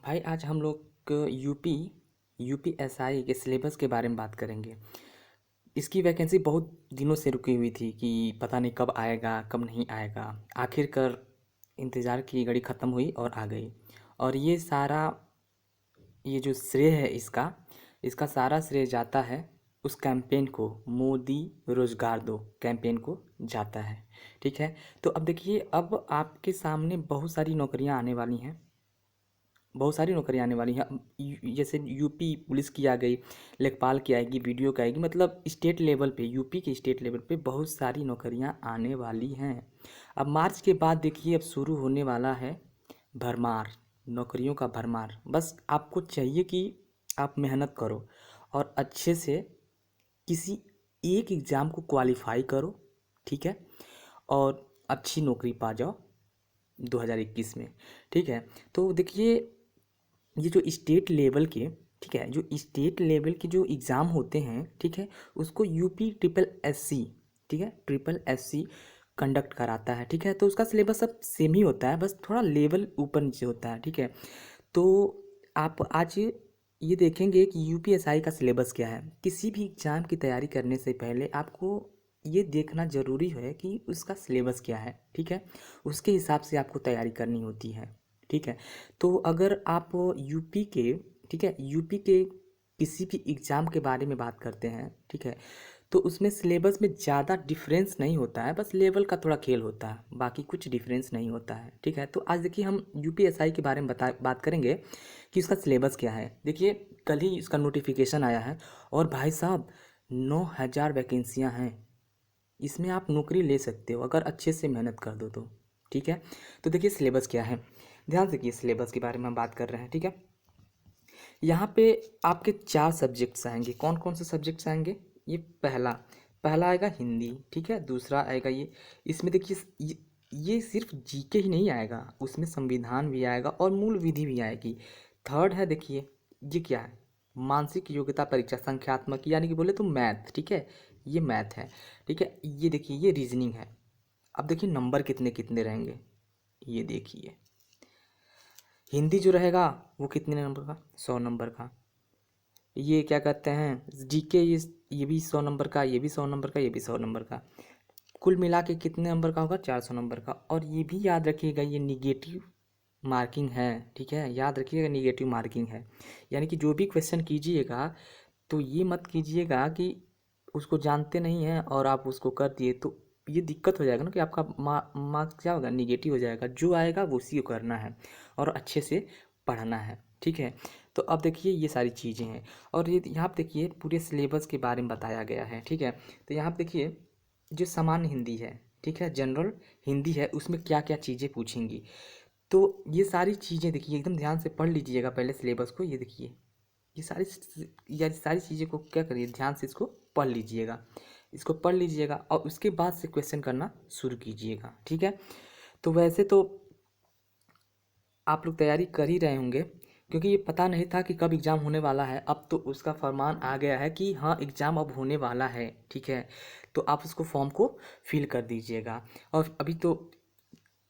भाई आज हम लोग यूपीएसआई के सिलेबस के बारे में बात करेंगे। इसकी वैकेंसी बहुत दिनों से रुकी हुई थी कि पता नहीं कब आएगा कब नहीं आएगा। आखिरकार इंतज़ार की घड़ी ख़त्म हुई और आ गई। और ये जो श्रेय है इसका सारा श्रेय जाता है उस कैंपेन को, मोदी रोजगार दो कैंपेन को जाता है। ठीक है। तो अब देखिए, अब आपके सामने बहुत सारी नौकरियां आने वाली हैं। बहुत सारी नौकरियाँ आने वाली हैं। जैसे यूपी पुलिस की आ गई, लेखपाल की आएगी, वीडियो की आएगी, मतलब स्टेट लेवल पे, यूपी के स्टेट लेवल पे बहुत सारी नौकरियाँ आने वाली हैं। अब मार्च के बाद देखिए, अब शुरू होने वाला है भरमार, नौकरियों का भरमार। बस आपको चाहिए कि आप मेहनत करो और अच्छे से किसी एक एग्ज़ाम को क्वालिफाई करो। ठीक है। और अच्छी नौकरी पा जाओ 2021 में। ठीक है। तो देखिए, ये जो स्टेट लेवल के, ठीक है, जो स्टेट लेवल के जो एग्ज़ाम होते हैं, ठीक है, उसको यूपी ट्रिपल एस सी, ठीक है, ट्रिपल एस सी कंडक्ट कराता है। ठीक है। तो उसका सिलेबस सब सेम ही होता है, बस थोड़ा लेवल ऊपर नीचे होता है। ठीक है। तो आप आज ये देखेंगे कि यूपीएसआई का सिलेबस क्या है। किसी भी एग्ज़ाम की तैयारी करने से पहले आपको ये देखना ज़रूरी है कि उसका सिलेबस क्या है। ठीक है। उसके हिसाब से आपको तैयारी करनी होती है। ठीक है। तो अगर आप यूपी के, ठीक है, यूपी के किसी भी एग्ज़ाम के बारे में बात करते हैं, ठीक है, तो उसमें सिलेबस में ज़्यादा डिफरेंस नहीं होता है, बस लेवल का थोड़ा खेल होता है, बाकी कुछ डिफरेंस नहीं होता है। ठीक है। तो आज देखिए, हम यूपीएसआई के बारे में बात करेंगे कि उसका सिलेबस क्या है। देखिए, कल ही इसका नोटिफिकेशन आया है और भाई साहब 9,000 वैकेंसियाँ हैं। इसमें आप नौकरी ले सकते हो अगर अच्छे से मेहनत कर दो तो। ठीक है। तो देखिए सिलेबस क्या है, ध्यान से, देखिए सिलेबस के बारे में हम बात कर रहे हैं। ठीक है। यहाँ पे आपके 4 सब्जेक्ट्स आएंगे। कौन कौन से सब्जेक्ट्स आएंगे? ये पहला पहला आएगा हिंदी। ठीक है। दूसरा आएगा इसमें देखिए, ये सिर्फ जीके ही नहीं आएगा, उसमें संविधान भी आएगा और मूल विधि भी आएगी। थर्ड है, देखिए ये क्या है, मानसिक योग्यता परीक्षा संख्यात्मक, यानी कि बोले तो मैथ। ठीक है। ये मैथ है। ठीक है। ये देखिए, ये रीजनिंग है। अब देखिए नंबर कितने कितने रहेंगे, ये देखिए। हिंदी जो रहेगा वो कितने नंबर का? 100 नंबर का। ये क्या कहते हैं, जीके, ये भी 100 नंबर का, ये भी 100 नंबर का, ये भी 100 नंबर का। कुल मिला के कितने नंबर का होगा? 400 नंबर का। और ये भी याद रखिएगा, ये निगेटिव मार्किंग है। ठीक है। याद रखिएगा, निगेटिव मार्किंग है। यानी कि जो भी क्वेश्चन कीजिएगा तो ये मत कीजिएगा कि उसको जानते नहीं हैं और आप उसको कर दिए, तो ये दिक्कत हो जाएगा ना कि आपका मार्क्स क्या होगा, निगेटिव हो जाएगा। जो आएगा वो उसी को करना है और अच्छे से पढ़ना है। ठीक है। तो अब देखिए ये सारी चीज़ें हैं। और ये यहाँ पे देखिए पूरे सिलेबस के बारे में बताया गया है। ठीक है। तो यहाँ पे देखिए, जो सामान्य हिंदी है, ठीक है, जनरल हिंदी है, उसमें क्या क्या चीज़ें पूछेंगी। तो ये सारी चीज़ें देखिए, एकदम ध्यान से पढ़ लीजिएगा पहले सिलेबस को। ये देखिए, ये सारी चीज़ें को क्या करिए, ध्यान से इसको पढ़ लीजिएगा। इसको पढ़ लीजिएगा और उसके बाद से क्वेश्चन करना शुरू कीजिएगा। ठीक है। तो वैसे तो आप लोग तैयारी कर ही रहे होंगे, क्योंकि ये पता नहीं था कि कब एग्ज़ाम होने वाला है। अब तो उसका फरमान आ गया है कि हाँ एग्ज़ाम अब होने वाला है। ठीक है। तो आप उसको फॉर्म को फिल कर दीजिएगा। और अभी तो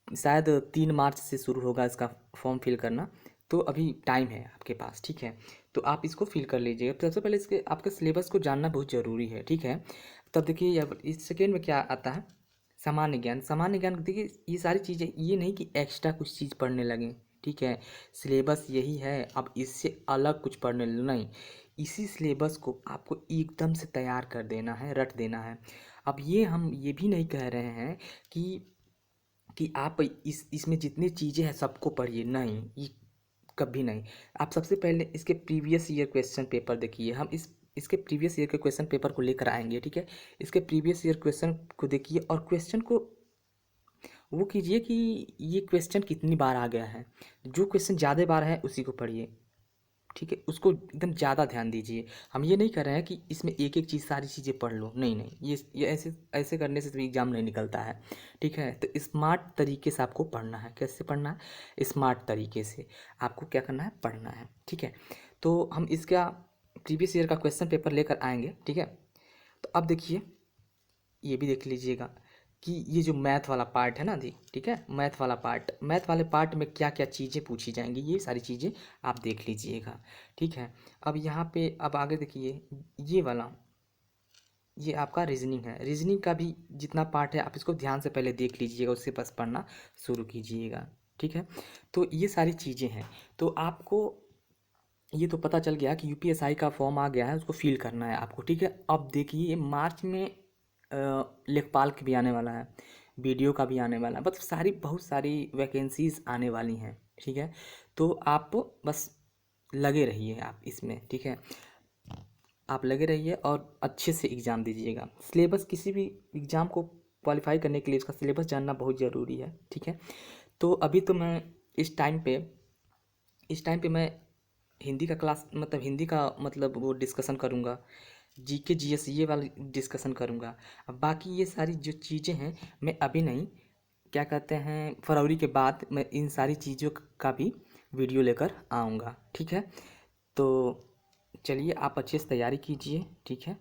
शायद 3 मार्च से शुरू होगा इसका फॉर्म फिल करना, तो अभी टाइम है आपके पास। ठीक है। तो आप इसको फिल कर लीजिएगा। तो सबसे पहले इसके आपके सिलेबस को जानना बहुत ज़रूरी है। ठीक है। तब देखिए, अब इस सेकेंड में क्या आता है, सामान्य ज्ञान। सामान्य ज्ञान देखिए, ये सारी चीज़ें, ये नहीं कि एक्स्ट्रा कुछ चीज़ पढ़ने लगें। ठीक है। सिलेबस यही है, अब इससे अलग कुछ पढ़ने नहीं, इसी सिलेबस को आपको एकदम से तैयार कर देना है, रट देना है। अब ये हम ये भी नहीं कह रहे हैं कि आप इसमें जितनी चीज़ें हैं सबको पढ़िए, नहीं, ये कभी नहीं। आप सबसे पहले इसके प्रीवियस ईयर क्वेश्चन पेपर देखिए। हम इसके प्रीवियस ईयर के क्वेश्चन पेपर को लेकर आएंगे। ठीक है। इसके प्रीवियस ईयर क्वेश्चन को देखिए और क्वेश्चन को वो कीजिए कि ये क्वेश्चन कितनी बार आ गया है। जो क्वेश्चन ज़्यादा बार है उसी को पढ़िए। ठीक है। उसको एकदम ज़्यादा ध्यान दीजिए। हम ये नहीं कर रहे हैं कि इसमें एक एक चीज़, सारी चीज़ें पढ़ लो, नहीं नहीं, ये ऐसे ऐसे करने से तो एग्ज़ाम नहीं निकलता है। ठीक है। तो स्मार्ट तरीके से आपको पढ़ना है। कैसे पढ़ना है? स्मार्ट तरीके से आपको क्या करना है, पढ़ना है। ठीक है। तो हम इसका प्रीवियस ईयर का क्वेश्चन पेपर लेकर आएंगे। ठीक है। तो अब देखिए, ये भी देख लीजिएगा। कि ये जो मैथ वाला पार्ट है ना दी, ठीक है, मैथ वाले पार्ट में क्या क्या चीज़ें पूछी जाएंगी, ये सारी चीज़ें आप देख लीजिएगा। ठीक है, अब यहाँ पे अब आगे देखिए, ये वाला, ये आपका रीजनिंग है। रीजनिंग का भी जितना पार्ट है आप इसको ध्यान से पहले देख लीजिएगा, उससे बस पढ़ना शुरू कीजिएगा। ठीक है, तो ये सारी चीज़ें हैं। तो आपको ये तो पता चल गया कि यूपीएसआई का फॉर्म आ गया है, उसको फिल करना है आपको। ठीक है, अब देखिए मार्च में लेखपाल की भी आने वाला है, बीडीओ का भी आने वाला है, मतलब सारी बहुत सारी वैकेंसीज आने वाली हैं। ठीक है, तो आप बस लगे रहिए आप इसमें। ठीक है, आप लगे रहिए और अच्छे से एग्ज़ाम दीजिएगा। सिलेबस, किसी भी एग्ज़ाम को क्वालिफाई करने के लिए उसका सिलेबस जानना बहुत ज़रूरी है। ठीक है, तो अभी तो मैं इस टाइम पे मैं हिंदी का क्लास, मतलब हिंदी का मतलब वो डिस्कशन करूँगा, जीके जीएस ये वाली डिस्कशन करूँगा। अब बाकी ये सारी जो चीज़ें हैं मैं अभी नहीं, क्या कहते हैं, फरवरी के बाद मैं इन सारी चीज़ों का भी वीडियो लेकर आऊँगा। ठीक है, तो चलिए आप अच्छे से तैयारी कीजिए। ठीक है।